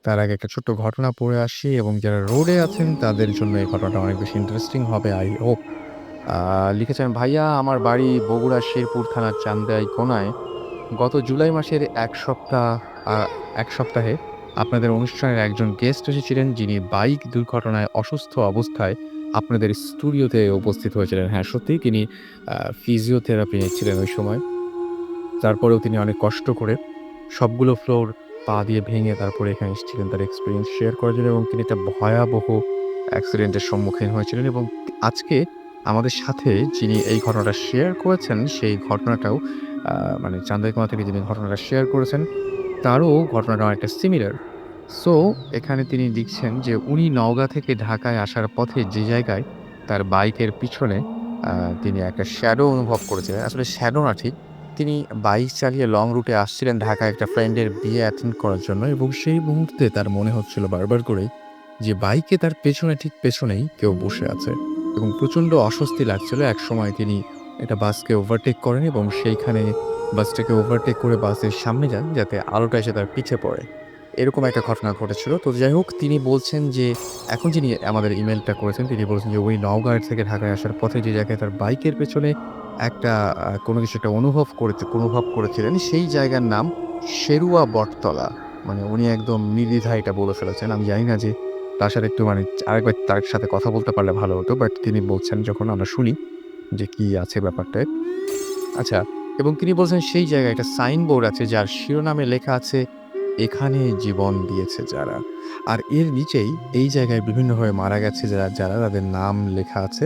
তার আগে একটা ছোট্ট ঘটনা পড়ে আসি এবং যারা রোডে আছেন তাদের জন্য এই ঘটনাটা অনেক বেশি ইন্টারেস্টিং হবে আই হোপ। লিখেছেন, "ভাইয়া আমার বাড়ি বগুড়া শেরপুর থানার চান্দাই কোনায়। গত জুলাই মাসের আ ১ সপ্তাহে আপনাদের অনুষ্ঠানের একজন গেস্ট এসেছিলেন যিনি বাইক দুর্ঘটনায় অসুস্থ অবস্থায় আপনাদের স্টুডিওতে উপস্থিত হয়েছিলেন।" হ্যাঁ, সত্যিই তিনি ফিজিওথেরাপি নিচ্ছিলেন ওই সময়। তারপরেও তিনি অনেক কষ্ট করে সবগুলো ফ্লোর পা দিয়ে ভেঙে তারপরে এখানে এসেছিলেন তার এক্সপেরিয়েন্স শেয়ার করার জন্য এবং তিনি একটা ভয়াবহ অ্যাক্সিডেন্টের সম্মুখীন হয়েছিলেন এবং আজকে আমাদের সাথে যিনি এই ঘটনাটা শেয়ার করেছেন, সেই ঘটনাটাও আ মানে চান্দাইকোনা থেকে যিনি ঘটনাটা শেয়ার করেছেন, তারও ঘটনাটা অনেকটা সিমিলার। সো এখানে তিনি লিখছেন যে উনি নওগাঁ থেকে ঢাকায় আসার পথে যে জায়গায় তার বাইকের পিছনে আ তিনি একটা শ্যাডো অনুভব করেছিলেন। আসলে শ্যাডো না ঠিক। তিনি বাইক চালিয়ে লং রুটে আসছিলেন ঢাকায় একটা ফ্রেন্ডের বিয়ে অ্যাটেন্ড করার জন্য এবং সেই মুহূর্তে তার মনে হচ্ছিল বারবার করেই যে বাইকে তার পেছনে ঠিক পেছনেই কেউ বসে আছে এবং প্রচণ্ড অস্বস্তি লাগছিল। একসময় তিনি একটা বাসকে ওভারটেক করেন এবং সেইখানে বাসটাকে ওভারটেক করে বাসের সামনে যান যাতে আলোটা এসে তার পিছে পড়ে। এরকম একটা ঘটনা ঘটেছিল। তো যাই হোক তিনি বলছেন যে এখন যিনি আমাদের ইমেইলটা করেছেন তিনি বলেছেন যে উনি নওগাঁ থেকে ঢাকায় আসার পথে যে জায়গায় তার বাইকের পেছনে একটা কোনো কিছু একটা অনুভব করেছিলেন সেই জায়গার নাম শেরুয়া বটতলা। মানে উনি একদম নির্দ্বিধায় এটা বলে ফেলেছেন। আমি জানি না যে তার সাথে একটু মানে আরেকবার তার সাথে কথা বলতে পারলে ভালো হতো। বাট তিনি বলছেন যখন আমরা শুনি যে কি আছে ব্যাপারটায়। আচ্ছা, এবং তিনি বলছেন সেই জায়গায় একটা সাইনবোর্ড আছে যার শিরোনামে লেখা আছে, "এখানে জীবন দিয়েছে যারা।" আর এর নিচেই এই জায়গায় বিভিন্নভাবে মারা গেছে যারা তাদের নাম লেখা আছে।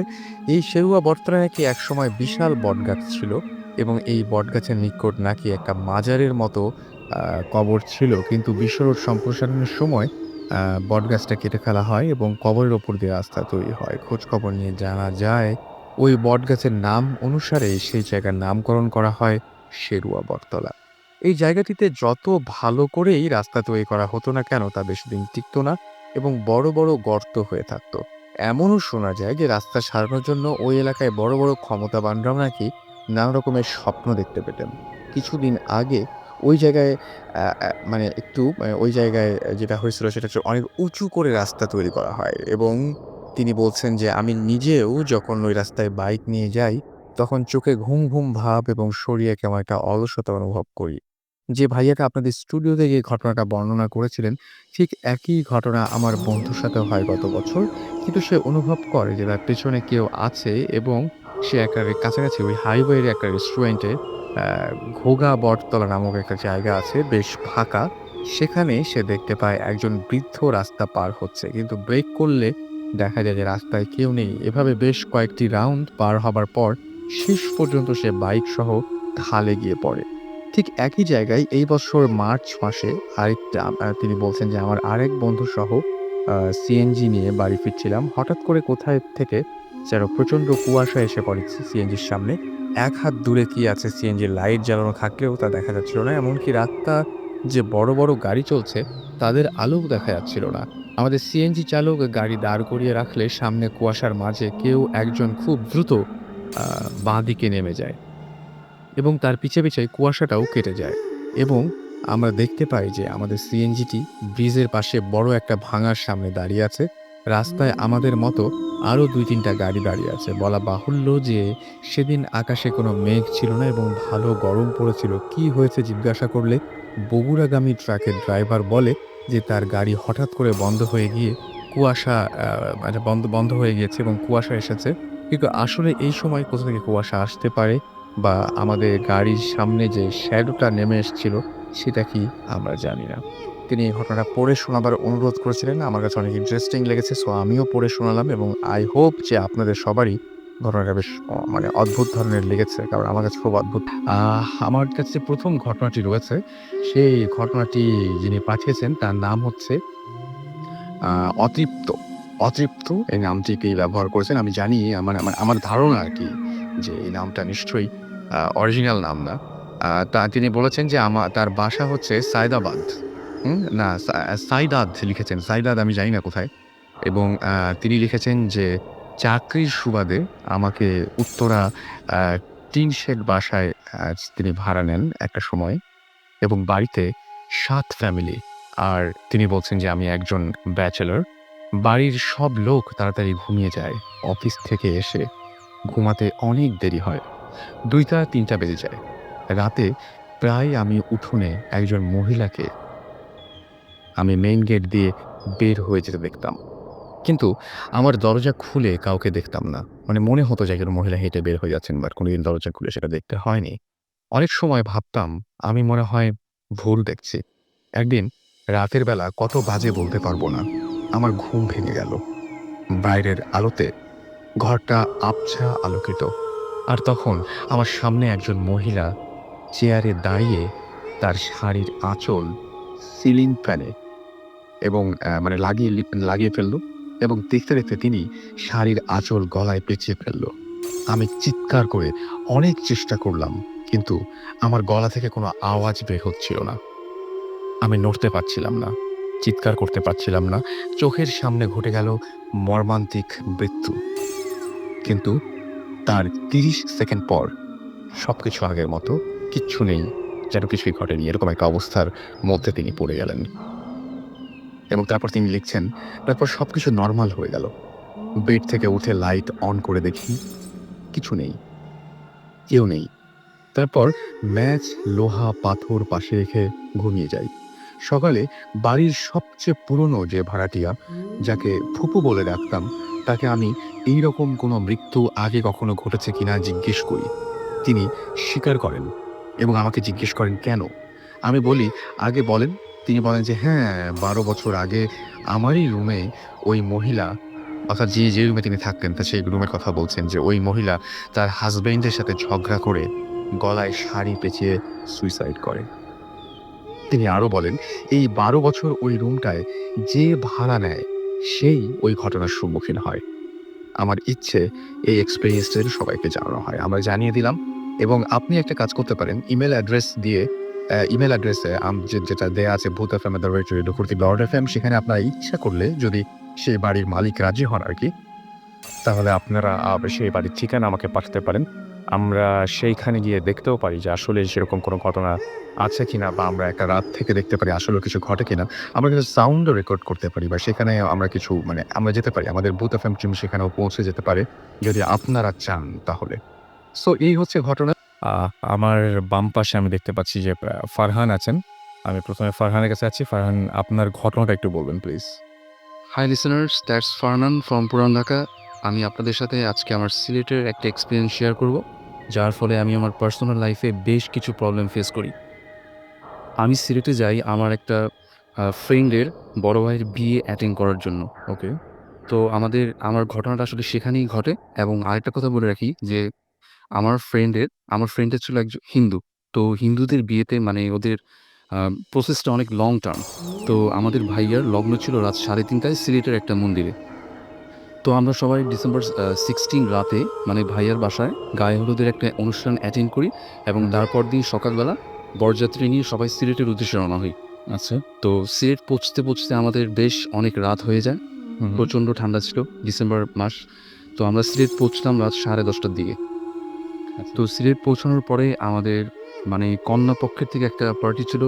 এই শেরুয়া বটতলায় নাকি একসময় বিশাল বটগাছ ছিল এবং এই বটগাছের নিকট নাকি একটা মাজারের মতো আ কবর ছিল। কিন্তু বিশ্ব রোড সম্প্রসারণের সময় আ বটগাছটা কেটে ফেলা হয় এবং কবরের ওপর দিয়ে রাস্তা তৈরি হয়। খোঁজখবর নিয়ে জানা যায় ওই বটগাছের নাম অনুসারে সেই জায়গার নামকরণ করা হয় শেরুয়া বটতলা। এই জায়গাটিতে যত ভালো করেই রাস্তা তৈরি করা হতো না কেন তা বেশিদিন টিকত না এবং বড়, বড় গর্ত হয়ে থাকত। এমনও শোনা যায় যে রাস্তা সারানোর জন্য ওই এলাকায় বড়, বড় ক্ষমতাবানরাও নাকি নানা রকমের স্বপ্ন দেখতে পেতেন। কিছুদিন আগে ওই জায়গায় মানে একটু ওই জায়গায় যেটা হয়েছিল সেটা হচ্ছে অনেক উঁচু করে রাস্তা তৈরি করা হয় এবং তিনি বলছেন যে, "আমি নিজেও যখন ওই রাস্তায় বাইক নিয়ে যাই, তখন চোখে ঘুম, ঘুম ভাব এবং শরীরে কেমন একটা অলসতা অনুভব করি।" যে ভাইয়াটা আপনাদের স্টুডিওতে গিয়ে ঘটনাটা বর্ণনা করেছিলেন, ঠিক একই ঘটনা আমার বন্ধুর সাথেও হয় গত বছর। কিন্তু সে অনুভব করে যে তার পেছনে কেউ আছে এবং সে একটা কাছাকাছি ওই হাইওয়ের একটা রেস্টুরেন্টে অ্যা ঘোগা বটতলা নামক একটা জায়গা আছে, বেশ ফাঁকা। সেখানে সে দেখতে পায় একজন বৃদ্ধ রাস্তা পার হচ্ছে। কিন্তু ব্রেক করলে দেখা যায় যে রাস্তায় কেউ নেই। এভাবে বেশ কয়েকটি রাউন্ড পার হবার পর শেষ পর্যন্ত সে বাইকসহ খালে গিয়ে পড়ে। ঠিক একই জায়গায় এই বছর মার্চ মাসে আরেকটা তিনি বলছেন যে, "আমার আরেক বন্ধুসহ সিএনজি নিয়ে বাড়ি ফিরছিলাম। হঠাৎ করে কোথায় থেকে যেন প্রচণ্ড কুয়াশা এসে পড়ে সিএনজির সামনে। এক হাত দূরে কি আছে সিএনজির লাইট জ্বালানো থাকলেও তা দেখা যাচ্ছিল না। এমনকি রাস্তা যে বড়, বড় গাড়ি চলছে তাদের আলোও দেখা যাচ্ছিল না। আমাদের সিএনজি চালক গাড়ি দাঁড় করিয়ে রাখলে সামনে কুয়াশার মাঝে কেউ একজন খুব দ্রুত আ বাঁদিকে নেমে যায় এবং তার পিছে, পিছে কুয়াশাটাও কেটে যায় এবং আমরা দেখতে পাই যে আমাদের সিএনজিটি ব্রিজের পাশে বড় একটা ভাঙার সামনে দাঁড়িয়ে আছে। রাস্তায় আমাদের মতো আরও ২-৩ টা গাড়ি দাঁড়িয়ে আছে। বলা বাহুল্য যে সেদিন আকাশে কোনো মেঘ ছিল না এবং ভালো গরম পড়েছিল। কি হয়েছে জিজ্ঞাসা করলে বগুড়াগামী ট্রাকের ড্রাইভার বলে যে তার গাড়ি হঠাৎ করে বন্ধ হয়ে গিয়ে কুয়াশা মানে বন্ধ হয়ে গিয়েছে এবং কুয়াশা এসেছে। কিন্তু আসলে এই সময় কোথা থেকে কুয়াশা আসতে পারে বা আমাদের গাড়ির সামনে যে শ্যাডোটা নেমে এসছিল সেটা কি আমরা জানি না। তিনি এই ঘটনাটা পড়ে শোনাবার অনুরোধ করেছিলেন। আমার কাছে অনেক ইন্টারেস্টিং লেগেছে। সো আমিও পড়ে শোনালাম এবং আই হোপ যে আপনাদের সবারই ঘটনাটা বেশ মানে অদ্ভুত ধরনের লেগেছে। কারণ আমার কাছে খুব অদ্ভুত। আমার কাছে ১ম ঘটনাটি রয়েছে। সেই ঘটনাটি যিনি পাঠিয়েছেন তার নাম হচ্ছে আ অতৃপ্ত। অতৃপ্ত এই নামটিকেই ব্যবহার করেছেন। আমি জানি আমার আমার আমার ধারণা আরকি যে এই নামটা নিশ্চয়ই অরিজিনাল নাম না। তিনি বলেছেন যে তার বাসা হচ্ছে সায়েদাবাদ। না সাইদাদ লিখেছেন। সাইদাদ আমি জানি না কোথায়। এবং তিনি লিখেছেন যে চাকরির সুবাদে আমাকে উত্তরা আ টিন শেড বাসায় তিনি ভাড়া নেন একটা সময় এবং বাড়িতে ৭ ফ্যামিলি। আর তিনি বলছেন যে আমি একজন ব্যাচেলর। বাড়ির সব লোক তাড়াতাড়ি ঘুমিয়ে যায়। অফিস থেকে এসে ঘুমাতে অনেক দেরি হয়। ২টা-৩টা বেজে যায়। রাতে প্রায় আমি উঠোনে একজন মহিলাকে আমি মেইন গেট দিয়ে বের হয়ে যেতে দেখতাম। কিন্তু আমার দরজা খুলে কাউকে দেখতাম না। মানে মনে হতো যে একজন মহিলা হেঁটে বের হয়ে যাচ্ছেন, বাট কোনোদিন দরজা খুলে সেটা দেখতে হয়নি। অনেক সময় ভাবতাম আমি মনে হয় ভুল দেখছি। একদিন রাতের বেলা কত বাজে বলতে পারবো না। আমার ঘুম ভেঙে গেল। বাইরের আলোতে ঘরটা আবছা আলোকিত। আর তখন আমার সামনে একজন মহিলা চেয়ারে দাঁড়িয়ে তার শাড়ির আঁচল সিলিং ফ্যানে এবং মানে লাগিয়ে ফেলল এবং দেখতে, দেখতে তিনি শাড়ির আঁচল গলায় পেঁচিয়ে ফেলল। আমি চিৎকার করে অনেক চেষ্টা করলাম, কিন্তু আমার গলা থেকে কোনো আওয়াজ বের হচ্ছিল না। আমি নড়তে পারছিলাম না, চিৎকার করতে পারছিলাম না। চোখের সামনে ঘটে গেল মর্মান্তিক মৃত্যু। কিন্তু তার ৩০ সেকেন্ড পর সবকিছু আগের মতো, কিচ্ছু নেই, যেন কিছুই ঘটেনি। এরকম একটা অবস্থার মধ্যে তিনি পড়ে গেলেন। এবং তারপর তিনি লিখছেন, "তারপর সবকিছু নরমাল হয়ে গেল। বেড থেকে উঠে লাইট অন করে দেখি, কিছু নেই, কেউ নেই। তারপর ম্যাচ, লোহা, পাথর পাশে রেখে ঘুমিয়ে যাই। সকালে বাড়ির সবচেয়ে পুরনো যে ভাড়াটিয়া, যাকে ফুপু বলে ডাকতাম, তাকে আমি এইরকম কোনো মৃত্যু আগে কখনো ঘটেছে কিনা জিজ্ঞেস করি। তিনি স্বীকার করেন এবং আমাকে জিজ্ঞেস করেন কেন? আমি বলি, "আগে বলেন।" তিনি বলেন যে, "হ্যাঁ, ১২ বছর আগে আমারই রুমে ওই মহিলা," অর্থাৎ যে রুমে তিনি থাকতেন তা সেই রুমের কথা বলছেন, যে ওই মহিলা তার হাসব্যান্ডের সাথে ঝগড়া করে গলায় শাড়ি পেঁচিয়ে সুইসাইড করে। তিনি আরো বলেন, এই ১২ বছর ওই রুমটায় যে ভাড়া নেয় সেই ওই ঘটনার সম্মুখীন হয়। আমার ইচ্ছে এই এক্সপেরিয়েন্সটা যেন সবাইকে জানানো হয়। আমরা জানিয়ে দিলাম এবং আপনি একটা কাজ করতে পারেন। ইমেইল অ্যাড্রেস দিয়ে ইমেইল অ্যাড্রেসে যেটা দেয়া আছে ভূতfm@redfm সেখানে আপনারা ইচ্ছা করলে যদি সেই বাড়ির মালিক রাজি হন আরকি, তাহলে আপনারা সেই বাড়ির ঠিকানা আমাকে পাঠাতে পারেন। আমরা সেইখানে গিয়ে দেখতেও পারি যে আসলে সেরকম কোনো ঘটনা আছে কিনা, বা আমরা একটা রাত থেকে দেখতে পারি আসলেও কিছু ঘটে কিনা। আমরা কিন্তু সাউন্ডও রেকর্ড করতে পারি, বা সেখানে আমরা কিছু মানে আমরা যেতে পারি। আমাদের ভূত এফএম টিম সেখানেও পৌঁছে যেতে পারে যদি আপনারা চান তাহলে। সো এই হচ্ছে ঘটনা। আ আমার বাম পাশে আমি দেখতে পাচ্ছি যে ফারহান আছেন। আমি ১ম এ ফারহানের কাছে যাচ্ছি। ফারহান, আপনার ঘটনাটা একটু বলবেন please. Hi listeners, that's Farhan from Puran Dhaka. আমি আপনাদের সাথে আজকে আমার সিলেটের একটা এক্সপেরিয়েন্স শেয়ার করব, যার ফলে আমি আমার পার্সোনাল লাইফে বেশ কিছু প্রবলেম ফেস করি। আমি সিলেটে যাই আমার একটা ফ্রেন্ডের বড় ভাইয়ের বিয়ে অ্যাটেন্ড করার জন্য। ওকে। তো আমার ঘটনাটা আসলে সেখানেই ঘটে। এবং আরেকটা কথা বলে রাখি যে আমার ফ্রেন্ডের ছিল একজন হিন্দু। তো হিন্দুদের বিয়েতে মানে ওদের আ প্রসেসটা অনেক লং টার্ম। তো আমাদের ভাইয়ার লগ্ন ছিল রাত ৩:৩০ টায় সিলেটের একটা মন্দিরে। তো আমরা সবাই ডিসেম্বর 16 রাতে মানে ভাইয়ার বাসায় গায়ে হলুদের একটা অনুষ্ঠান অ্যাটেন্ড করি এবং হুম। তারপর দিন সকালবেলা বরযাত্রী নিয়ে সবাই সিলেটের উদ্দেশ্যে রওনা হই। আচ্ছা। তো সিলেট পৌঁছতে আমাদের বেশ অনেক রাত হয়ে যায়। হুম, হুম। প্রচণ্ড ঠান্ডা ছিল, ডিসেম্বর মাস। তো আমরা সিলেট পৌঁছলাম রাত 10:30টার দিকে। আচ্ছা। তো সিলেট পৌঁছানোর পরে আমাদের মানে কন্যা পক্ষের থেকে একটা পার্টি ছিল।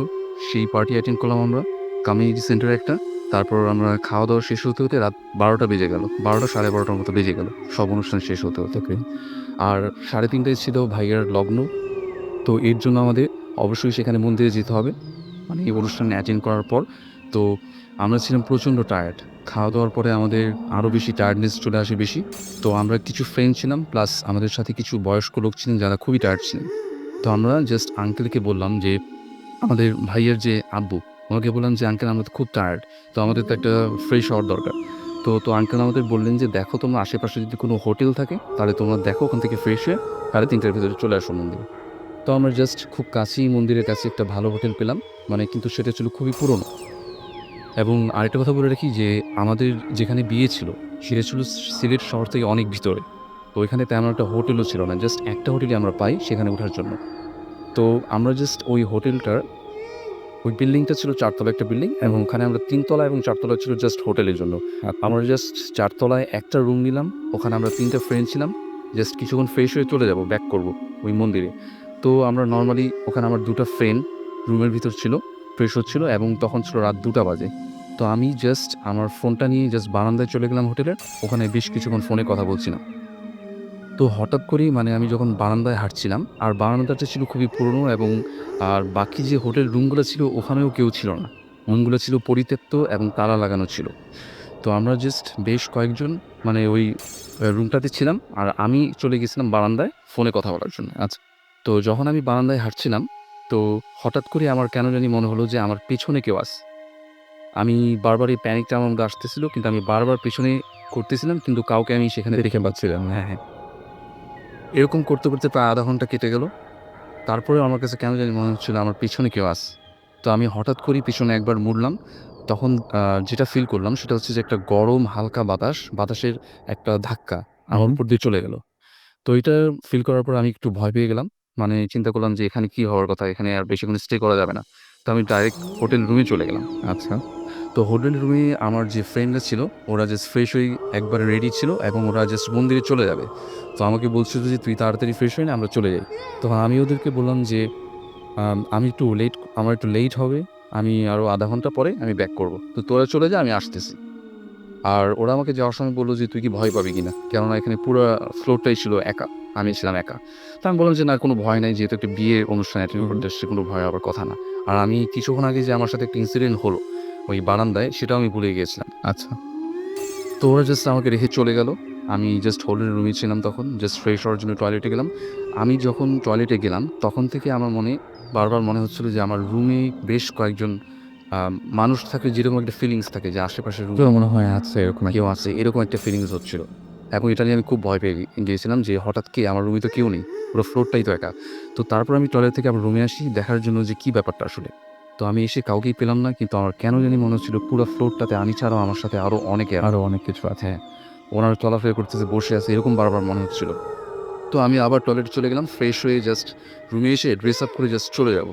সেই পার্টি অ্যাটেন্ড করলাম আমরা কমিউনিটি সেন্টারে একটা। তারপর আমরা খাওয়া-দাওয়া শেষ হতে রাত ১২টা বেজে গেল। ১২টা ১২:৩০ মতো বেজে গেল সব অনুষ্ঠান শেষ হতে। ওকে। আর ৩:৩০ ছিল ভাইয়ার লগ্ন। তো এর জন্য আমাদের অবশ্যই সেখানে মন্দিরে যেতে হবে। মানে এই অনুষ্ঠান অ্যাটেন্ড করার পর। তো আমরা ছিলাম প্রচণ্ড টায়ার্ড। খাওয়া-দাওয়ার পরে আমাদের আরও বেশি টায়ার্ডনেস চলে আসে বেশি। তো আমরা কিছু ফ্রেন্ড ছিলাম প্লাস আমাদের সাথে কিছু বয়স্ক লোক ছিলেন যারা খুবই টায়ার্ড ছিলেন। তো আমরা জাস্ট আঙ্কেলকে বললাম যে আমাদের ভাইয়ের যে আব্বু, ওনাকে বললাম যে, "আঙ্কেল আমরা তো খুব টায়ার্ড। তো আমাদের তো একটা ফ্রেশ হওয়ার দরকার।" তো আঙ্কেল আমাদের বললেন যে, "দেখো তোমরা আশেপাশে যদি কোনো হোটেল থাকে তাহলে তোমরা দেখো ওখান থেকে ফ্রেশ হয়ে ৩:৩০ ভিতরে চলে আসো মন্দিরে।" তো আমরা জাস্ট খুব কাছেই মন্দিরের কাছে একটা ভালো হোটেল পেলাম। মানে কিন্তু সেটা ছিল খুবই পুরনো। এবং আরেকটা কথা বলে রাখি যে আমাদের যেখানে বিয়ে ছিল সেটা ছিল সিলেট শহর থেকে অনেক ভিতরে। তো ওইখানে তেমন একটা হোটেলও ছিল না। জাস্ট একটা হোটেলই আমরা পাই সেখানে ওঠার জন্য। তো আমরা জাস্ট ওই হোটেলটার ওই বিল্ডিংটা ছিল ৪ তলা একটা বিল্ডিং এবং ওখানে আমরা ৩ তলা এবং ৪ তলা ছিল জাস্ট হোটেলের জন্য। আচ্ছা। আমরা জাস্ট ৪ তলায় একটা রুম নিলাম। ওখানে আমরা ৩ টা ফ্রেন্ড ছিলাম। জাস্ট কিছুক্ষণ ফ্রেশ হয়ে চলে যাব, ব্যাক করব ওই মন্দিরে। তো আমরা নরমালি ওখানে আমার ২ টা ফ্রেন্ড রুমের ভিতর ছিল। ফ্রেশ হচ্ছিল এবং তখন ছিল রাত 2টা বাজে। তো আমি জাস্ট আমার ফোনটা নিয়ে জাস্ট বারান্দায় চলে গেলাম হোটেলের। ওখানে বেশ কিছুক্ষণ ফোনে কথা বলছিলাম। তো হঠাৎ করেই মানে আমি যখন বারান্দায় হাঁটছিলাম, আর বারান্দাটা ছিল খুবই পুরনো এবং আর বাকি যে হোটেল রুমগুলো ছিল ওখানেও কেউ ছিল না। রুমগুলো ছিল পরিত্যক্ত এবং তালা লাগানো ছিল। তো আমরা জাস্ট বেশ কয়েকজন মানে ওই রুমটাতে ছিলাম। আর আমি চলে গেছিলাম বারান্দায় ফোনে কথা বলার জন্য। আচ্ছা। তো যখন আমি বারান্দায় হাঁটছিলাম, তো হঠাৎ করে আমার কেন জানি মনে হলো যে আমার পেছনে কেউ আছে। আমি বারবার এই প্যানিকটা আমার মধ্যে আসতেছিল, কিন্তু আমি বারবার পেছনে করতেছিলাম, কিন্তু কাউকে আমি সেখানে দেখে পাচ্ছিলাম না। হ্যাঁ, হ্যাঁ। এরকম করতে, করতে প্রায় ০.৫ ঘন্টা কেটে গেল। তারপরেও আমার কাছে কেন জানি মনে হচ্ছিল আমার পিছনে কেউ আছে। তো আমি হঠাৎ করেই পিছনে একবার মুড়লাম। তখন যেটা ফিল করলাম সেটা হচ্ছে যে একটা গরম হালকা বাতাসের একটা ধাক্কা আমার উপর দিয়ে চলে গেল। তো এইটা ফিল করার পর আমি একটু ভয় পেয়ে গেলাম। মানে চিন্তা করলাম যে এখানে কি হওয়ার কথা? এখানে আর বেশিক্ষণ স্টে করা যাবে না। তো আমি ডাইরেক্ট হোটেল রুমে চলে গেলাম। আচ্ছা। তো হোটেল রুমে আমার যে ফ্রেন্ডরা ছিল ওরা জাস্ট ফ্রেশ হয়ে একবারে রেডি ছিল এবং ওরা জাস্ট মন্দিরে চলে যাবে। তো আমাকে বলছিল যে, "তুই তাড়াতাড়ি ফ্রেশ হয়ে নে, আমরা চলে যাই।" তখন আমি ওদেরকে বললাম যে, আমি একটু লেট আমার একটু লেট হবে। আমি আরো ০.৫ ঘন্টা পরে আমি ব্যাক করব। তো তোরা চলে যা, আমি আসতেছি।" আর ওরা আমাকে যাওয়ার সময় বলল যে, "তুই কি ভয় পাবি কিনা?" কেননা এখানে পুরা ফ্লোরটাই ছিল একা। আমি ছিলাম একা। তো আমি বললাম যে, "না, কোনো ভয় নাই। যেহেতু একটা বিয়ের অনুষ্ঠান অ্যাটেন্ড করতে আসছি, কোনো ভয় হওয়ার কথা না।" আর আমি কিছুক্ষণ আগে যে আমার সাথে একটা ইনসিডেন্ট হলো ওই বারান্দায়, সেটাও আমি ভুলে গিয়েছিলাম। আচ্ছা। তো ওরা জাস্ট আমাকে রেখে চলে গেল। আমি জাস্ট হোটেলের রুমে ছিলাম তখন। জাস্ট ফ্রেশ হওয়ার জন্য টয়লেটে গেলাম। আমি যখন টয়লেটে গেলাম, তখন থেকে আমার মনে বারবার মনে হচ্ছিল যে আমার রুমে বেশ কয়েকজন আ মানুষ থাকলে যেরকম একটা ফিলিংস থাকে যে আশেপাশে তো মনে হয় আছে এরকম কেউ আছে, এরকম একটা ফিলিংস হচ্ছিল। এবং এটা নিয়ে আমি খুব ভয় পেয়ে গিয়েছিলাম যে হঠাৎ কি আমার রুমে তো কেউ নেই। পুরো ফ্লোরটাই তো একা। তো তারপর আমি টয়লেট থেকে আবার রুমে আসি দেখার জন্য যে কি ব্যাপারটা আসলে। তো আমি এসে কাউকেই পেলাম না। কিন্তু আমার কেন জানি মনে হচ্ছিল পুরো ফ্লোরটাতে আমি ছাড়াও আমার সাথে আরো অনেকে আছে। আরো অনেক কিছু আছে। হ্যাঁ, ওনারা চলাফেরা করতেছে, বসে আছে, এরকম বারবার মনে হচ্ছিল। তো আমি আবার টয়লেটে চলে গেলাম। ফ্রেশ হয়ে জাস্ট রুমে এসে ড্রেস আপ করে জাস্ট চলে যাব।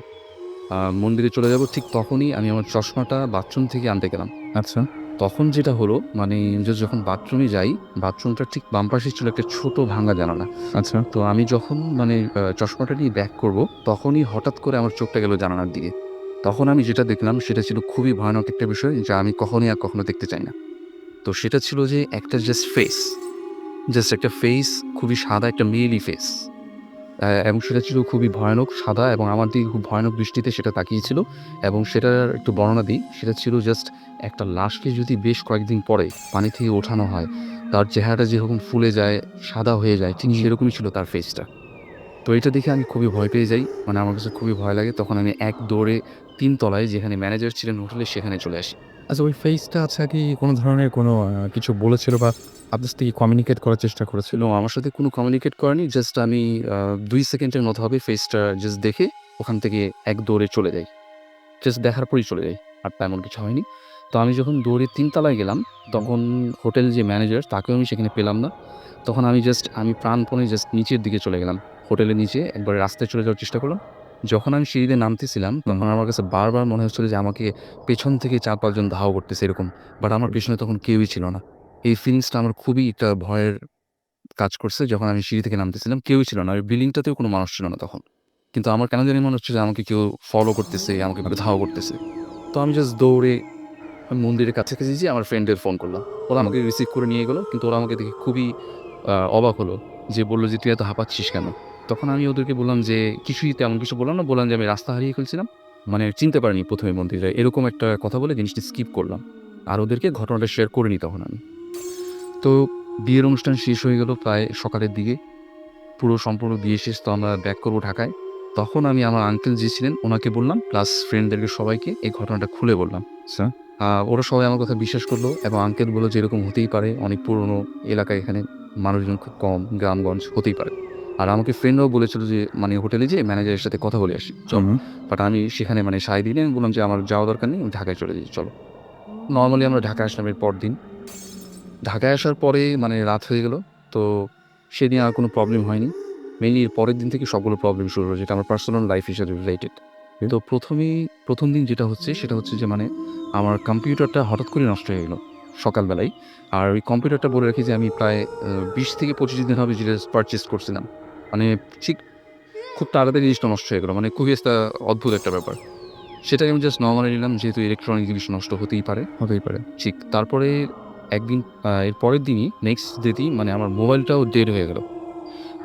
মন্দিরে চলে যাব। ঠিক তখনই আমি আমার চশমাটা বাথরুম থেকে আনতে গেলাম। আচ্ছা, তখন যেটা হলো মানে যখন বাথরুমে যাই, বাথরুমটার ঠিক বাম পাশে ছিল একটা ছোট ভাঙা জানালা। আচ্ছা। তো আমি যখন মানে চশমাটা নিয়ে ব্যাক করব, তখনই হঠাৎ করে আমার চোখটা গেল জানালার দিকে। তখন আমি যেটা দেখলাম সেটা ছিল খুবই ভয়ানক একটা বিষয়, যা আমি কখনোই আর কখনো দেখতে চাই না। তো সেটা ছিল যে একটা জাস্ট ফেস। জাস্ট একটা ফেস, খুবই সাদা একটা মেয়েলি ফেস। এবং সেটা ছিল খুবই ভয়ানক সাদা এবং আমার দিকে খুব ভয়ানক দৃষ্টিতে সেটা তাকিয়েছিল। এবং সেটার একটু বর্ণনা দিই, সেটা ছিল জাস্ট একটা লাশকে যদি বেশ কয়েকদিন পরে পানি থেকে ওঠানো হয়, তার চেহারাটা যেরকম ফুলে যায়, সাদা হয়ে যায়, ঠিক সেরকমই ছিল তার ফেসটা। তো এটা দেখে আমি খুবই ভয় পেয়ে যাই। মানে আমার কাছে খুবই ভয় লাগে। তখন আমি এক দৌড়ে ৩ তলায় যেখানে ম্যানেজার ছিলেন হোটেলের সেখানে চলে আসি। আচ্ছা, ওই ফেসটা আচ্ছা কি কোনো ধরনের কোনো কিছু বলেছিল বা আপনার সাথে কি কমিউনিকেট করার চেষ্টা করেছিল? নো, আমার সাথে কোনো কমিউনিকেট করেনি। জাস্ট আমি ২ সেকেন্ডের মতো হবে ফেসটা জাস্ট দেখে ওখান থেকে এক দৌড়ে চলে যাই। জাস্ট দেখার পরেই চলে যাই। আর তেমন কিছু হয়নি। তো আমি যখন দৌড়ে ৩ তলায় গেলাম, তখন হোটেল যে ম্যানেজার তাকেও আমি সেখানে পেলাম না। তখন আমি প্রাণপণে জাস্ট নিচের দিকে চলে গেলাম। হোটেলের নিচে একবারে রাস্তায় চলে যাওয়ার চেষ্টা করলাম। যখন আমি সিঁড়ি দিয়ে নামতেছিলাম, তখন আমার কাছে বারবার মনে হচ্ছিল যে আমাকে পেছন থেকে ৪-৫ জন ধাওয়া করতেছে এরকম। বাট আমার পেছনে তখন কেউই ছিল না। এই ফিলিংসটা আমার খুবই একটা ভয়ের কাজ করছে। যখন আমি সিঁড়ি থেকে নামতেছিলাম কেউই ছিল না। ওই বিল্ডিংটাতেও কোনো মানুষ ছিল না তখন। কিন্তু আমার কেন জানি মনে হচ্ছে যে আমাকে কেউ ফলো করতেছে, আমাকে ধাওয়া করতেছে। তো আমি জাস্ট দৌড়ে মন্দিরের কাছাকাছি যেয়ে আমার ফ্রেন্ডদের ফোন করলাম। ওরা আমাকে রিসিভ করে নিয়ে গেল। কিন্তু ওরা আমাকে দেখে খুবই অবাক হলো। যে বলল যে, "তুই এত হাঁপাচ্ছিস কেন?" তখন আমি ওদেরকে বললাম যে, কিছুই তেমন কিছু বললাম না। বললাম যে, "আমি রাস্তা হারিয়ে ফেলছিলাম। মানে চিনতে পারিনি ১ম এ মন্দিরে।" এরকম একটা কথা বলে জিনিসটা স্কিপ করলাম। আর ওদেরকে ঘটনাটা শেয়ার করিনি তখন আমি। তো বিয়ের অনুষ্ঠান শেষ হয়ে গেল প্রায় সকালের দিকে। পুরো সম্পূর্ণ বিয়ে শেষ। তো আমরা ব্যাক করব ঢাকায়। তখন আমি আমার আঙ্কেল যে ছিলেন উনাকে বললাম, প্লাস ফ্রেন্ডদেরকে সবাইকে এই ঘটনাটা খুলে বললাম। আচ্ছা। ওরা সবাই আমার কথা বিশ্বাস করলো এবং আঙ্কেল বলল যে, "এরকম হতেই পারে। অনেক পুরনো এলাকা এখানে। মানুষজন খুব কম, গ্রামগঞ্জ হতেই পারে।" আর আমাকে ফ্রেন্ডরাও বলেছিল যে, মানে হোটেলে যেয়ে ম্যানেজারের সাথে কথা বলে আসি। চল। হুম। বাট আমি সেখানে মানে সায় দিইনি। আমি বললাম যে, "আমার যাওয়া দরকার নেই। আমি ঢাকায় চলে যাই। চলো।" নরমালি আমরা ঢাকায় আসলাম এর পরদিন। ঢাকায় আসার পরে মানে রাত হয়ে গেল। তো সেদিন আর কোনো প্রবলেম হয়নি। মেইনলি এর পরের দিন থেকে সবগুলো প্রবলেম শুরু হলো, যেটা আমার পার্সোনাল লাইফ এর সাথে রিলেটেড। হুম। তো ১ম দিন যেটা হচ্ছে সেটা হচ্ছে যে মানে আমার কম্পিউটারটা হঠাৎ করে নষ্ট হয়ে গেল সকালবেলায়। আর ওই কম্পিউটারটা বলে রাখি যে আমি প্রায় ২০ থেকে ২৫ দিন হবে যেটা পারচেজ করছিলাম। মানে ঠিক খুব তাড়াতাড়ি জিনিসটা নষ্ট হয়ে গেল। মানে খুবই একটা অদ্ভুত একটা ব্যাপার। সেটাকে আমি জাস্ট নরমালি নিলাম, যেহেতু ইলেকট্রনিক জিনিস নষ্ট হতেই পারে। ঠিক তারপরে একদিন এর পরের দিনই নেক্সট ডেতেই মানে আমার মোবাইলটাও ডেড হয়ে গেল।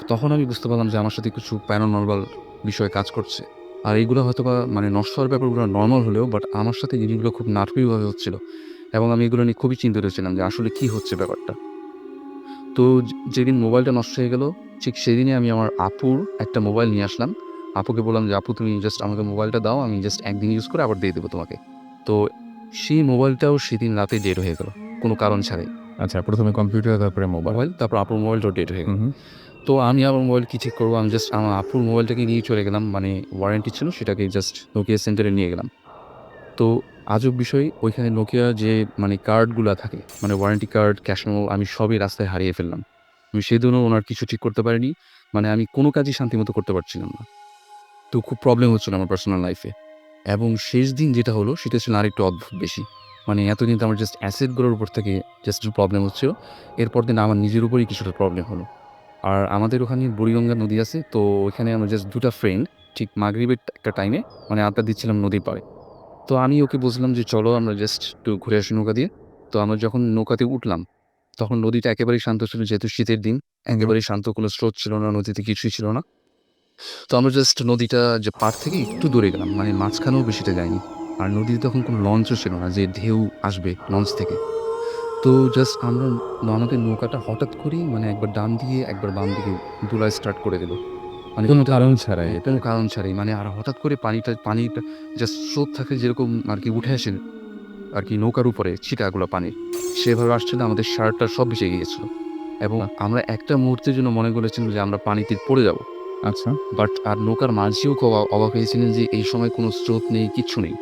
তখন আমি বুঝতে পারলাম যে আমার সাথে কিছু প্যারানরমাল বিষয় কাজ করছে। আর এইগুলো হয়তোবা মানে নষ্ট হওয়ার ব্যাপারগুলো নরমাল হলেও বাট আমার সাথে জিনিসগুলো খুব নাটকীয়ভাবে হচ্ছিল এবং আমি এগুলো নিয়ে খুবই চিন্তিত ছিলাম যে আসলে কী হচ্ছে ব্যাপারটা। তো যেদিন মোবাইলটা নষ্ট হয়ে গেল, ঠিক সেদিনই আমি আমার আপুর একটা মোবাইল নিয়ে আসলাম। আপুকে বললাম যে, "আপু তুমি জাস্ট আমাকে মোবাইলটা দাও। আমি জাস্ট একদিন ইউজ করে আবার দিয়ে দেবো তোমাকে।" তো সেই মোবাইলটাও সেদিন রাতে ডেড হয়ে গেল, কোনো কারণ ছাড়াই। আচ্ছা, ১ম এ কম্পিউটার, তারপরে মোবাইল। মোবাইল, তারপর আপুর মোবাইলটাও ডেড হয়ে হু, গেল। হু। তো আমি আমার মোবাইল কি ঠিক করবো? আমি জাস্ট আমার আপুর মোবাইলটাকে নিয়ে চলে গেলাম। মানে ওয়ারেন্টি ছিল, সেটাকে জাস্ট নোকিয়া সেন্টারে নিয়ে গেলাম। তো আজব বিষয়, ওইখানে নোকিয়া যে মানে কার্ডগুলা থাকে, মানে ওয়ারেন্টি কার্ড, ক্যাশ মেমো, আমি সবই রাস্তায় হারিয়ে ফেললাম। আমি সেদিনও ওনার কিছু ঠিক করতে পারিনি। মানে আমি কোনো কাজই শান্তিমতো করতে পারছিলাম না। তো খুব প্রবলেম হচ্ছিল আমার পার্সোনাল লাইফে। এবং শেষ দিন যেটা হলো সেটা ছিল আরেকটু অদ্ভুত বেশি। মানে এতদিন তো আমার জাস্ট অ্যাসেটগুলোর উপর থেকে জাস্ট একটু প্রবলেম হচ্ছিল। এরপর দিন আমার নিজের উপরেই কিছুটা প্রবলেম হলো। আর আমাদের ওখানে বুড়িগঙ্গা নদী আছে। তো ওইখানে আমরা জাস্ট ২ টা ফ্রেন্ড ঠিক মাগরিবের একটা টাইমে মানে আড্ডা দিচ্ছিলাম নদীর পাড়ে। তো আমি ওকে বলছিলাম যে, "চলো আমরা জাস্ট একটু ঘুরে আসি নৌকা দিয়ে।" তো আমরা যখন নৌকাতে উঠলাম, তখন নদীটা একেবারেই শান্ত ছিল, যেহেতু শীতের দিন। হুম। একেবারেই শান্ত, কোনো স্রোত ছিল না, নদীতে কিছুই ছিল না। তো আমরা জাস্ট নদীটা যে পাড় থেকে একটু দূরে গেলাম। মানে মাঝখানেও বেশিটা যাইনি। আর নদীতে তখন কোনো লঞ্চও ছিল না যে ঢেউ আসবে লঞ্চ থেকে। তো জাস্ট আমাদের নৌকাটা হঠাৎ করেই মানে একবার ডান দিকে, একবার বাম দিকে দোলা স্টার্ট করে দিল। মানে কোনো কারণ ছাড়াই। কোনো কারণ ছাড়াই। মানে আর হঠাৎ করে পানিটা জাস্ট স্রোত থাকে যেরকম আরকি উঠে আসে আরকি নৌকার উপরে ছিটাগুলো পানির। সেভাবে আসছিল, আমাদের শার্ট-টার্ট সব ভিজে গিয়েছিল। এবং আমরা একটা মুহূর্তের জন্য মনে করেছিলাম যে আমরা পানিতে পড়ে যাবো। আচ্ছা। বাট আর নৌকার মাঝিও খুব অবাক হয়েছিলেন যে এই সময় কোনো স্রোত নেই, কিচ্ছু নেই।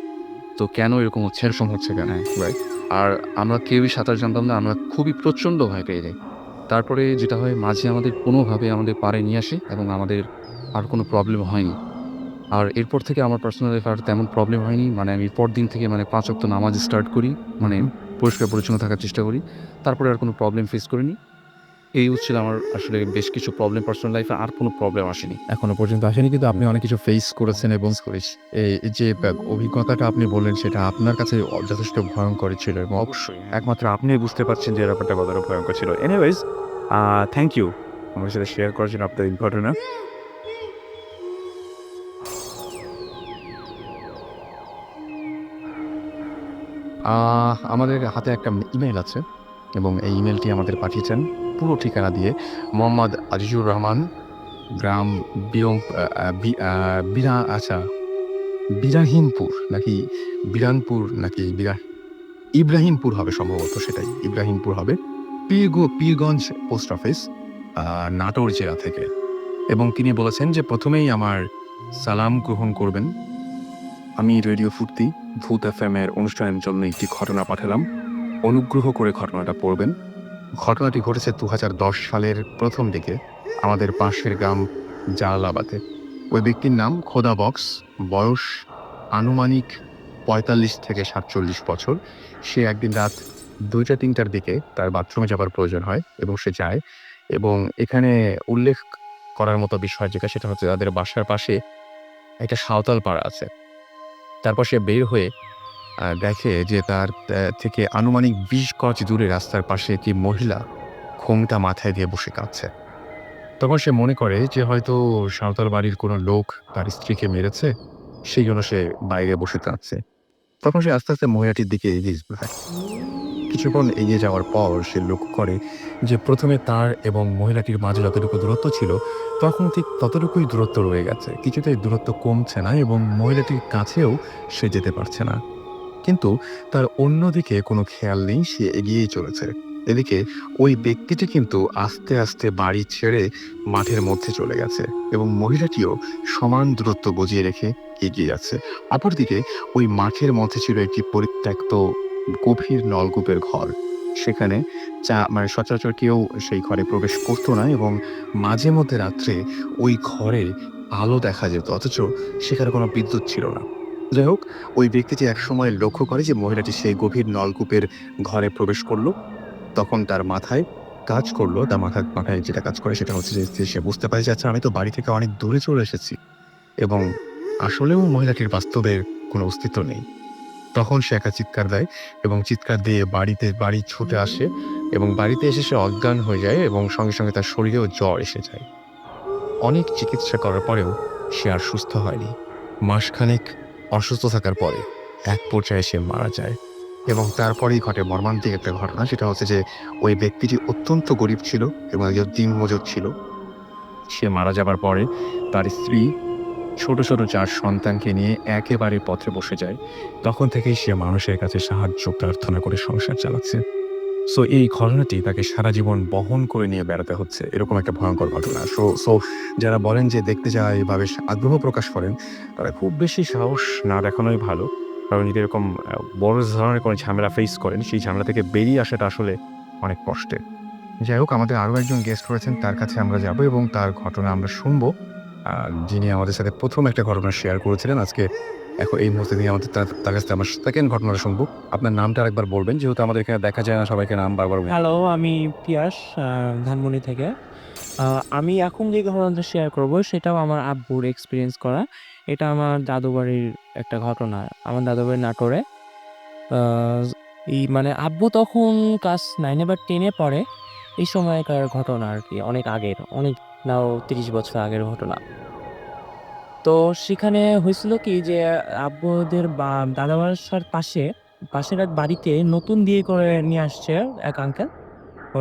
তো কেন এরকম হচ্ছে? এরকম হচ্ছে কেন? হ্যাঁ। রাইট। আর আমরা কেউই সাঁতার জানতাম না। আমরা খুবই প্রচণ্ড ভয় পেয়ে যাই। তারপরে যেটা হয়, মাঝি আমাদের কোনোভাবে আমাদের পাড়ে নিয়ে আসে এবং আমাদের আর কোনো প্রবলেম হয়নি। আর এরপর থেকে আমার পার্সোনাল লাইফে আর তেমন প্রবলেম হয়নি। মানে আমি পরদিন থেকে মানে ৫ ওয়াক্ত নামাজ স্টার্ট করি। হুম, মানে হুম। পরিষ্কার পরিচ্ছন্ন থাকার চেষ্টা করি। তারপরে আর কোনো প্রবলেম ফেস করিনি। এই হচ্ছিল আমার আসলে বেশ কিছু প্রবলেম পার্সোনাল লাইফে, আর কোনো প্রবলেম আসেনি। এখনো পর্যন্ত আসেনি, কিন্তু আপনি অনেক কিছু ফেস করেছেন এবং করিস। এই যে অভিজ্ঞতাটা আপনি বললেন সেটা আপনার কাছে যথেষ্ট ভয়ংকরই ছিল এবং অবশ্যই, হ্যাঁ। একমাত্র আপনিই বুঝতে পারছেন যে ব্যাপারটা কতটা ভয়ংকর ছিল। এনিওয়েজ, থ্যাংক ইউ আমার সাথে শেয়ার করার জন্য আপনার এই ঘটনা। আমাদের হাতে একটা ইমেইল আছে এবং এই ইমেইলটি আমাদের পাঠিয়েছেন পুরো ঠিকানা দিয়ে মোহাম্মদ আজিজুর রহমান, গ্রাম বিয়ং আ আ বি আ বিরা আচ্ছা বিরাহিমপুর নাকি বিরানপুর নাকি ইব্রাহিমপুর হবে সম্ভবত, সেটাই ইব্রাহিমপুর হবে। পীরগঞ্জ পোস্ট অফিস, নাটোর জেলা থেকে। এবং তিনি বলেছেন যে, "প্রথমেই আমার সালাম গ্রহণ করবেন। আমি রেডিও ফুর্তি, ভূত এফএম এর অনুষ্ঠানের জন্য একটি ঘটনা পাঠালাম। অনুগ্রহ করে ঘটনাটা পড়বেন।" ঘটনাটি ঘটেছে ২০১০ সালের ১ম দিকে আমাদের পাশের গ্রাম জালালাবাদে। ওই ব্যক্তির নাম খোদা বক্স। বয়স আনুমানিক ৪৫ থেকে ৪৭ বছর। সে একদিন রাত ২টা-৩টার দিকে তার বাথরুমে যাবার প্রয়োজন হয় এবং সে যায়। এবং এখানে উল্লেখ করার মতো বিষয় যেটা, সেটা হচ্ছে তাদের বাসার পাশে একটা সাঁওতাল পাড়া আছে। তারপর সে বের হয়ে দেখে যে তার থেকে আনুমানিক ২০ গজ দূরে রাস্তার পাশে একটি মহিলা ঘোমটা মাথায় দিয়ে বসে কাঁদছে। তখন সে মনে করে যে হয়তো সাঁওতাল বাড়ির কোনো লোক তার স্ত্রীকে মেরেছে, সেইজন্য সে বাইরে বসে কাঁদছে। তখন সে আস্তে, আস্তে মহিলাটির দিকে এগিয়ে যেতে থাকে। কিছুক্ষণ এগিয়ে যাওয়ার পর সে লক্ষ্য করে যে ১ম এ তার এবং মহিলাটির মাঝে যতটুকু দূরত্ব ছিল, তখন ঠিক ততটুকুই দূরত্ব রয়ে গেছে। কিছুতেই দূরত্ব কমছে না এবং মহিলাটির কাছেও সে যেতে পারছে না। কিন্তু তার অন্যদিকে কোনো খেয়াল নেই, সে এগিয়েই চলেছে। এদিকে ওই ব্যক্তিটি কিন্তু আস্তে, আস্তে বাড়ি ছেড়ে মাঠের মধ্যে চলে গেছে এবং মহিলাটিও সমান দূরত্ব বজিয়ে রেখে এগিয়ে যাচ্ছে। অপরদিকে ওই মাঠের মধ্যে ছিল একটি পরিত্যক্ত গভীর নলকূপের ঘর। সেখানে মানে সচরাচর কেউ সেই ঘরে প্রবেশ করত না এবং মাঝে মধ্যে রাত্রে ওই ঘরে আলো দেখা যেত, অথচ সেখানে কোনো বিদ্যুৎ ছিল না। যাই হোক, ওই ব্যক্তিটি একসময় লক্ষ্য করে যে মহিলাটি সেই গভীর নলকূপের ঘরে প্রবেশ করলো। তখন তার মাথায় কাজ করলো, তার মাথায় যেটা কাজ করে সেটা হচ্ছে যে সে বুঝতে পারে যে আচ্ছা, আমি তো বাড়ি থেকে অনেক দূরে চলে এসেছি এবং আসলেও মহিলাটির বাস্তবে কোনো অস্তিত্ব নেই। তখন সে একা চিৎকার দেয় এবং চিৎকার দিয়ে বাড়ি ছুটে আসে এবং বাড়িতে এসে সে অজ্ঞান হয়ে যায় এবং সঙ্গে, সঙ্গে তার শরীরেও জ্বর এসে যায়। অনেক চিকিৎসা করার পরেও সে আর সুস্থ হয়নি। মাসখানেক অসুস্থ থাকার পরে এক পর্যায়ে সে মারা যায় এবং তারপরেই ঘটে মর্মান্তিক একটা ঘটনা। সেটা হচ্ছে যে ওই ব্যক্তিটি অত্যন্ত গরিব ছিল এবং একজন দিনমজুর ছিল। সে মারা যাবার পরে তার স্ত্রী ছোট, ছোট ৪ সন্তানকে নিয়ে একেবারে পথে বসে যায়। তখন থেকেই সে মানুষের কাছে সাহায্য প্রার্থনা করে সংসার চালাচ্ছে। সো এই ঘটনাটি তাকে সারা জীবন বহন করে নিয়ে বেড়াতে হচ্ছে। এরকম একটা ভয়ঙ্কর ঘটনা। সো যারা বলেন যে দেখতে যায় এভাবে আগ্রহ প্রকাশ করেন, তারা খুব বেশি সাহস না দেখানোই ভালো। কারণ যদি এরকম বড় ধরনের কোনো ঝামেলা ফেস করেন, সেই ঝামেলা থেকে বেরিয়ে আসাটা আসলে অনেক কষ্টের। যাই হোক, আমাদের আরো একজন গেস্ট রয়েছেন, তার কাছে আমরা যাবো এবং তার ঘটনা আমরা শুনবো। যিনি আমাদের সাথে ১ম একটা ঘটনা শেয়ার করেছিলেন। আজকে এখন এই মুহূর্তে তিনি আমাদের তার কাছ থেকে আমরা 2nd ঘটনাটা শুনবো। আপনার নামটা আরেকবার বলবেন, যেহেতু আমাদের এখানে দেখা যায় না সবাইকে নাম বারবার। হ্যালো, আমি পিয়াস ধানমন্ডি থেকে। আ আমি এখন যে ঘটনাটা শেয়ার করব সেটাও আমার আব্বুর এক্সপেরিয়েন্স করা। এটা আমার দাদু বাড়ির একটা ঘটনা। আমার দাদু বাড়ি নাটোরে। আ মানে আব্বু তখন ক্লাস 9 এ বা 10 এ পড়ে। এই সময়কার ঘটনা আরকি, অনেক আগের, অনেক নাও ৩০ বছর আগের ঘটনা। তো সেখানে হয়েছিল কি যে আব্বুদের দাদা বাসার পাশের এক বাড়িতে নতুন বিয়ে করে নিয়ে আসছে এক আঙ্কেল।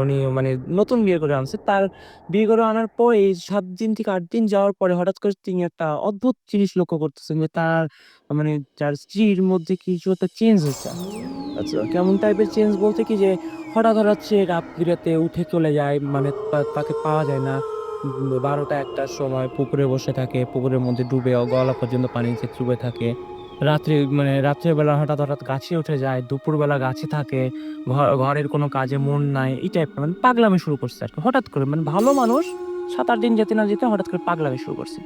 উনি মানে নতুন বিয়ে করে আনছে। তার বিয়ে করে আনার পর এই ৭ দিন থেকে ৮ দিন যাওয়ার পরে হঠাৎ করে তিনি একটা অদ্ভুত জিনিস লক্ষ্য করতেছেন যে তার মানে তার স্ত্রীর মধ্যে কিছু একটা চেঞ্জ হইছে। আচ্ছা, কেমন টাইপের চেঞ্জ বলতে কি যে হঠাৎ সে রাত বিরাতে উঠে চলে যায়। মানে তাকে পাওয়া যায় না। ১২টা-১টার সময় পুকুরে বসে থাকে। পুকুরের মধ্যে ডুবে গলা পর্যন্ত পানিতে চুবে থাকে। রাত্রের বেলা হঠাৎ গাছে উঠে যায়। দুপুরবেলা গাছে থাকে। ঘরের কোনো কাজে মন নাই। এই টাইপের মানে পাগলামি শুরু করছে আরকি। হঠাৎ করে মানে ভালো মানুষ ৭-৮ দিন যেতে না যেতে হঠাৎ করে পাগলামি শুরু করছে।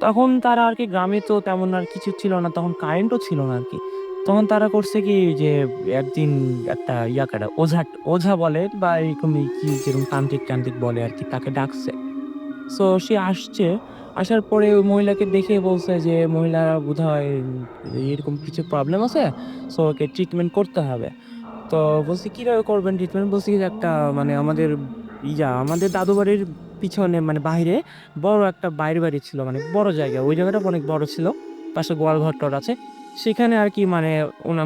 তখন তারা আরকি গ্রামে তো তেমন আর কিছু ছিল না। তখন কারেন্টও ছিল না আরকি। তখন তারা করছে কি যে একদিন একটা ইয়াকাটা ওঝা বলে বা এরকমই কি যেরকম তান্ত্রিক বলে আরকি, তাকে ডাকছে। সো সে আসছে। আসার পরে ওই মহিলাকে দেখে বলছে যে মহিলার বোধহয় এরকম কিছু প্রবলেম আছে। সো ওকে ট্রিটমেন্ট করতে হবে। তো বলছি, "কিভাবে করবেন ট্রিটমেন্ট?" বলছি যে, "একটা মানে আমাদের দাদু বাড়ির পিছনে মানে বাহিরে বড় একটা বাইরে বাড়ি ছিল। মানে বড় জায়গা। ওই জায়গাটা অনেক বড় ছিল। পাশে গোয়ালঘর-টর আছে। সেখানে আরকি মানে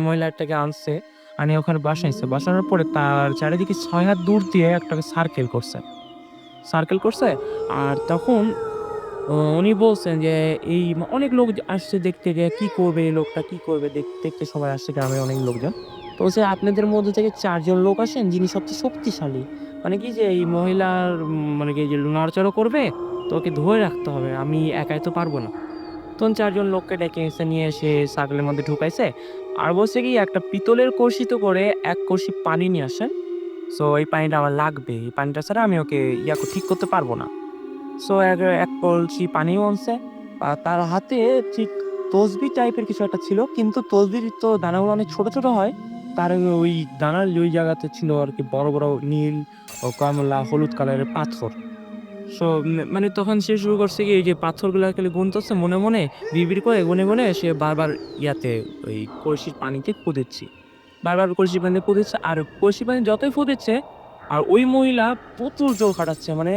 মহিলাটাকে আনছে। আনিয়ে ওখানে বাসাইছে। বসানোর পরে তার চারিদিকে ৬ হাত দূর দিয়ে একটা সার্কেল করছে। সার্কেল করছে। আর তখন উনি বলছেন যে অনেক লোক আসছে দেখতে যে কি করবে এই লোকটা, কি করবে দেখতে সবাই আসছে, গ্রামের অনেক লোকজন। তো বলছে, "আপনাদের মধ্যে থেকে ৪ জন লোক আসেন যিনি সবচেয়ে শক্তিশালী।" মানে কি যে এই মহিলার মানে কি যে নড়াচড়া করবে, তো ওকে ধরে রাখতে হবে। আমি একাই তো পারব না। তখন ৪ জন লোককে ডেকে নিয়ে এসে সার্কেলের মধ্যে ঢুকাইছে। আর বলছে কি একটা পিতলের কলসিতে করে ১ কলসি পানি নিয়ে আসেন। সো এই পানিটা আমার লাগবে। এই পানিটা ছাড়া আমি ওকে ঠিক করতে পারব না। সো এক কলসি পানিও আনছে। তার হাতে ঠিক তসবি টাইপের কিছু একটা ছিল। কিন্তু তসবির তো দানাগুলো অনেক ছোট হয়। তার ওই দানার ওই জায়গাতে ছিল আরকি বড় নীল ও কমলা, হলুদ কালারের পাথর। সো মানে তখন সে শুরু করছে কি এই যে পাথরগুলা খালি গুনতেছে মনে বিড়বিড় করে গুনে সে বারবার ওই কলসির পানিতে ফু দিচ্ছে। বারবার কলসির পানিতে ফু দিচ্ছে। আর কলসির পানি যতই ফু দিচ্ছে আর ওই মহিলা প্রচুর জোর খাটাচ্ছে। মানে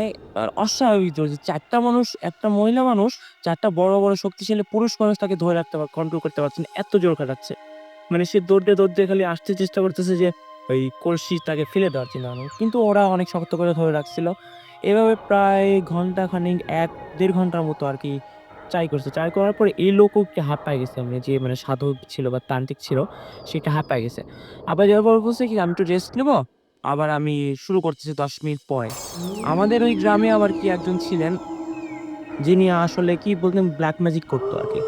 অস্বাভাবিক জোর। যে ৪ টা মানুষ, একটা মহিলা মানুষ ৪ টা বড় শক্তিশালী পুরুষ মানুষ তাকে ধরে রাখতে কন্ট্রোল করতে পারছে না। এত জোর খাটাচ্ছে। মানে সে দৌড় দিয়ে খালি আসতে চেষ্টা করতেছে যে ওই কলসি তাকে ফেলে দেওয়ার চিন্তা ভাবনা। কিন্তু ওরা অনেক শক্ত করে ধরে রাখছিল। এভাবে প্রায় ঘন্টাখানেক ১-১.৫ ঘন্টার মতো আরকি ট্রাই করছে। ট্রাই করার পরে এই লোকও একটু হাঁপায় গেছে। মানে যে মানে সাধু ছিল বা তান্ত্রিক ছিল সে একটু হাঁপায় গেছে। হাঁপায় যাওয়ার পর বলছে কি, "আমি একটু রেস্ট নিবো। আবার আমি শুরু করতেছি ১০ মিনিট পরে।" আমাদের ওই গ্রামে আবার কি একজন ছিলেন যিনি আসলে কি বলতেন ব্লাক ম্যাজিক করতো আরকি।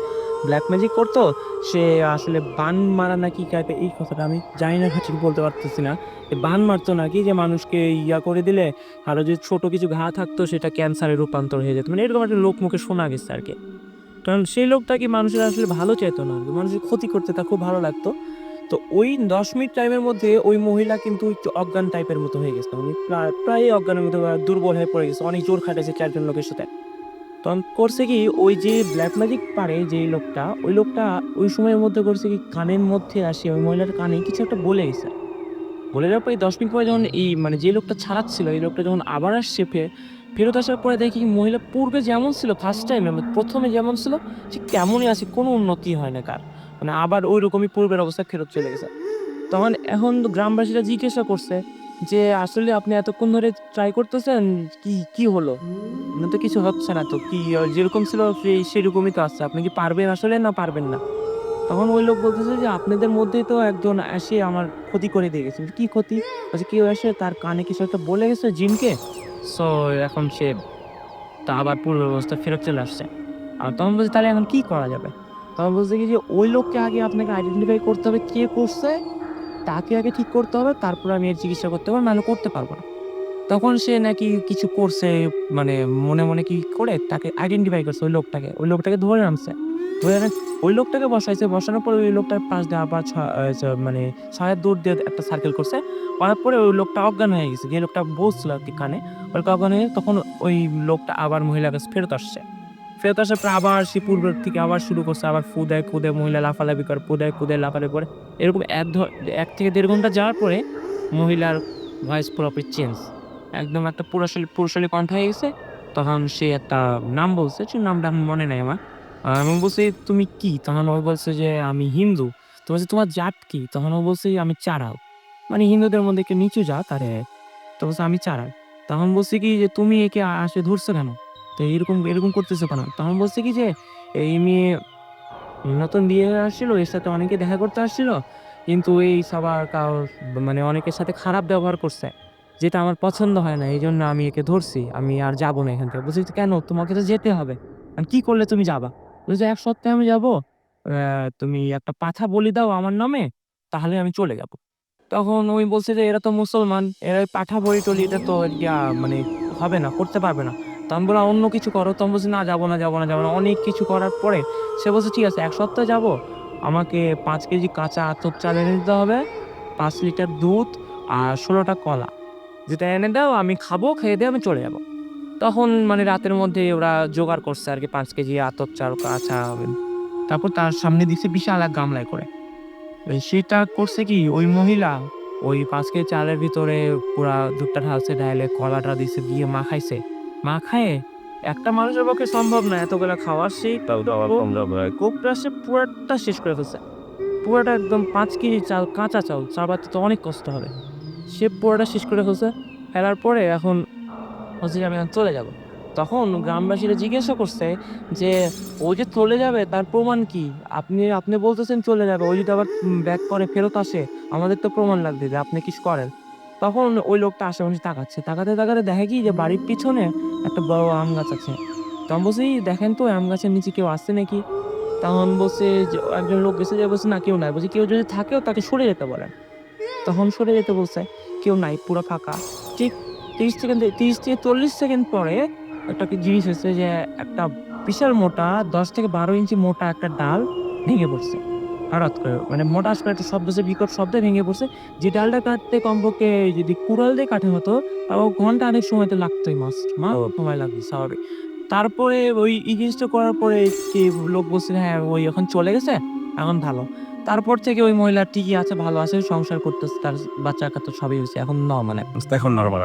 ব্লাক ম্যাজিক করতো। সে আসলে বান মারা নাকি টাইপের, এই কথাটা আমি জানি না ঠিক বলতে পারতেছি না। বান মারতো নাকি যে মানুষকে করে দিলে কারো যদি ছোট কিছু ঘা থাকতো সেটা ক্যান্সারে রূপান্তর হয়ে যেত। মানে এরকম একটা লোকমুখে শোনা গেছে আরকি। কারণ সেই লোকটা কি মানুষের আসলে ভালো চাইতো না আরকি। মানুষের ক্ষতি করতে তার খুব ভালো লাগতো। তো ওই ১০ মিনিট টাইমের মধ্যে ওই মহিলা কিন্তু একটু অজ্ঞান টাইপের মতো হয়ে গেছে। উনি প্রায়ই অজ্ঞানের মতো দুর্বল হয়ে পড়ে গেছে। অনেক জোর খাটাইছে ৪ জন লোকের সাথে। তখন করছে কি ওই যে ব্ল্যাক ম্যাজিক পারে যে লোকটা, ওই লোকটা ওই সময়ের মধ্যে করছে কি কানের মধ্যে আসে ওই মহিলার কানে কিছু একটা বলে গেছে। বলে যাওয়ার পরে ১০ মিনিট পরে যখন এই মানে যে লোকটা ছাড়াচ্ছিল এই লোকটা যখন আবার আসছে ফেরত আসার পরে দেখি মহিলা পূর্বে যেমন ছিল ফার্স্ট টাইমে প্রথমে যেমন ছিল ঠিক তেমনই আছে, কোনো উন্নতি হয় না কার। মানে আবার ওই রকমই পূর্বের অবস্থায় ফেরত চলে গেছে। তখন এখন গ্রামবাসীরা জিজ্ঞাসা করছে যে, "আসলে আপনি এতক্ষণ ধরে ট্রাই করতেছেন, কি হলো? আপনার তো কিছু হচ্ছে না তো। কি যেরকম ছিল সেরকমই তো আছে। আপনি কি পারবেন আসলে না পারবেন না?" তখন ওই লোক বলতেছে যে, "আপনাদের মধ্যেই তো একজন এসে আমার ক্ষতি করে দিয়ে গেছে।" "কি ক্ষতি?" বলছে, "কেউ এসে তার কানে কিছু একটা বলে গেছে জিনকে। সো এখন সে তা আবার পূর্বের অবস্থায় ফেরত চলে আসছে।" তখন বলছি, "তাহলে এখন কি করা যাবে?" তখন বলছে কি যে, "ওই লোককে আগে আপনাকে আইডেন্টিফাই করতে হবে কে করছে, তাকে আগে ঠিক করতে হবে। তারপরে আমি এর চিকিৎসা করতে পারবো, নাহলে করতে পারব না।" তখন সে নাকি কিছু করছে, মানে মনে, মনে কি করে তাকে আইডেন্টিফাই করছে ওই লোকটাকে। ওই লোকটাকে ধরে আনছে। ধরে এনে ওই লোকটাকে বসাইছে। বসানোর পরে ওই লোকটার পাশ দিয়ে আবার ছ আ ছ মানে ৬ হাত দৌড় দিয়ে একটা সার্কেল করছে। করার পরে ওই লোকটা অজ্ঞান হয়ে গেছে। যে লোকটা বসছিল আরকি কানে, ওই লোকটা অজ্ঞান হয়ে তখন ওই লোকটা আবার মহিলার কাছে ফেরত আসছে। ফেরত আসার পরে আবার সে পূর্বের থেকে আবার শুরু করছে। আবার ফু দেয়, খুদে মহিলা লাফালাফি করে, ফু দেয়, খুদে লাফালাফি করে। এরকম ১ থেকে ১.৫ ঘন্টা যাওয়ার পরে মহিলার ভয়েস পুরোপুরি চেঞ্জ। একদম একটা পুরুষালী কণ্ঠ হয়ে গেছে। তখন সে একটা নাম বলছে, সে নামটা আমার মনে নাই আমার। আমি বলছি, "তুমি কি?" তখন ও বলছে যে, "আমি হিন্দু।" তো বলছি, "তোমার জাত কি?" তখন ও বলছে, "আমি চাড়াল।" মানে হিন্দুদের মধ্যে একটু নিচু জাত আর তো বলছে, "আমি চাড়াল।" তখন বলছি কি যে, "তুমি একে আসে ধরছো কেন? তো এরকম করতেছো কেন?" তখন বলছে কি যে, "এই মেয়ে নতুন বিয়ে হয়ে আসছিল, এর সাথে অনেকে দেখা করতে আসছিল। কিন্তু এই সবার মানে অনেকের সাথে খারাপ ব্যবহার করছে। যেটা আমার পছন্দ হয় না। এজন্য আমি একে ধরছি। আমি আর যাবো না এখান থেকে।" বলছি, "কেন? তোমাকে তো যেতে হবে। কি করলে তুমি যাবা?" বলছে, "এক সপ্তাহে আমি যাবো। তুমি একটা পাঁঠা বলি দাও আমার নামে, তাহলে আমি চলে যাবো।" তখন ওই বলছে যে, "এরা তো মুসলমান, এরা ওই পাঠা বলি-টলি এটা তো মানে হবে না, করতে পারবে না।" তো আমি বললাম, "অন্য কিছু করো।" তখন বলছে, "না যাবো না, যাবো না, যাবো না।" অনেক কিছু করার পরে সে বলছে, "ঠিক আছে ১ সপ্তাহ যাবো। আমাকে ৫ কেজি কাঁচা আতপ চাল এনে দিতে হবে, ৫ লিটার দুধ আর ১৬ টা কলা। যেটা এনে দাও আমি খাবো, খেয়ে দেয়ে আমি চলে যাবো।" তখন মানে রাতের মধ্যে ওরা জোগাড় করছে আরকি ৫ কেজি আতপ চাল, কাঁচা। তারপর তার সামনে দিছে বিশাল এক গামলায় করে। সেটা করছে কি ওই মহিলা ওই ৫ কেজি চালের ভিতরে পুরা দুধটা ঢালছে, ঢাইলে কলাটা দিছে, দিয়ে মাখাইছে। মাখায়ে একটা মানুষের পক্ষে সম্ভব না এতগুলা খাওয়া। সেই কোপটা সে পুরাটা শেষ করে ফেলছে। পুরাটা একদম ৫ কেজি চাল, কাঁচা চাল, চাবাতে তো অনেক কষ্ট হবে। সে পুরাটা শেষ করে ফেলছে। ফেলার পরে এখন বলছে যে, "আমি এখন চলে যাবো।" তখন গ্রামবাসীরা জিজ্ঞাসা করছে যে, "ও যে চলে যাবে তার প্রমাণ কি? আপনি বলতেছেন চলে যাবে। ও যদি আবার ব্যাক করে ফেরত আসে, আমাদের তো প্রমাণ লাগবে যে আপনি কিছু করেন।" তখন ওই লোকটা আশেপাশে তাকাচ্ছে। তাকাতে, তাকাতে দেখে কি যে বাড়ির পিছনে একটা বড় আম গাছ আছে। তখন বলছি, "দেখেন তো ওই আম গাছের নিচে কেউ আছে নাকি?" তখন বলছে যে একজন লোক গেছে যে বলছে, "না কেউ নাই।" বলছি, "কেউ যদি থাকেও তাকে সরে যেতে বলেন।" তখন সরে যেতে বলছে। কেউ নাই, পুরা ফাঁকা। ঠিক ৩০ থেকে ৪০ সেকেন্ড পরে একটা কি জিনিস হইছে যে একটা বিশাল মোটা ১০ থেকে ১২ ইঞ্চি মোটা একটা ডাল ভেঙে পড়ছে। হঠাৎ করে মানে মোটাস করে একটা শব্দ হচ্ছে, বিকট শব্দে ভেঙে পড়ছে। যে ডালটা কাটতে কমপক্ষে যদি কুড়াল দিয়ে কাটা হতো তাও ঘন্টা খানেক সময় তো লাগতই সময় লাগবে স্বাভাবিক। তারপরে ওই এই জিনিসটা করার পরে কি লোক বলছে, "হ্যাঁ, ওই এখন চলে গেছে, এখন ভালো।" তারপর থেকে ওই মহিলা ঠিকই আছে, ভালো আছে, সংসার করতেছে। তার বাচ্চা-কাচ্চা সবই হইছে। এখন নরমাল একদম। এখন নরমাল